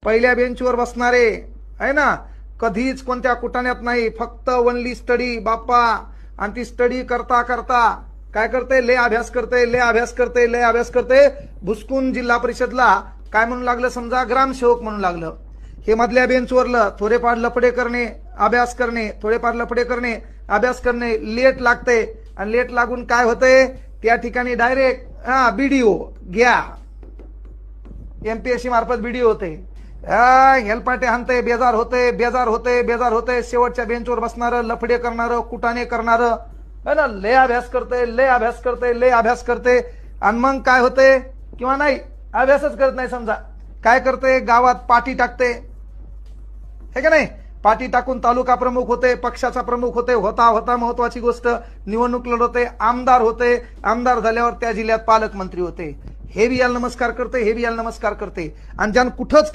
पहिल्या बेंचवर बसणारे आहे ना, कधीच कोणत्या कुटाण्यात नाही, फक्त ओनली स्टडी बाप्पा. आणि ती स्टडी करता करता काय करते, लय अभ्यास करते, लय अभ्यास करते, लय अभ्यास करते. भुसकून जिल्हा परिषदला काय म्हणू लागलं, समजा ग्रामसेवक म्हणू लागलं. हे मधल्या बेंचवरलं थोडेफार लफडे करणे, अभ्यास करणे, थोडेफार लफडे करणे, अभ्यास करणे, लेट लागते. आणि लेट लागून काय होते, त्या ठिकाणी डायरेक्ट बीडीओ घ्या, एमपीएससी मार्फत बीडीओ होते. हेलपाटे हाणते, बेजार होते, बेजार होते, बेजार होते. शेवटच्या बेंचवर बसणार, लफडे करणार, कुटाणे करणार, है ना, लय अभ्यास करते, लय अभ्यास करते, लय अभ्यास करते. आणि मग काय होते, किंवा नाही अभ्यासच करत नाही, समजा काय करते, गावात पाठी टाकते, हे का नाही, पाठी टाकून तालुका प्रमुख होते, पक्षाचा प्रमुख होते, होता होता महत्वाची गोष्ट निवडणूक लढवते, आमदार होते. आमदार झाल्यावर त्या जिल्ह्यात पालकमंत्री होते. हे बी याला नमस्कार करते, हे बी याला नमस्कार करते. आणि ज्यानं कुठंच काही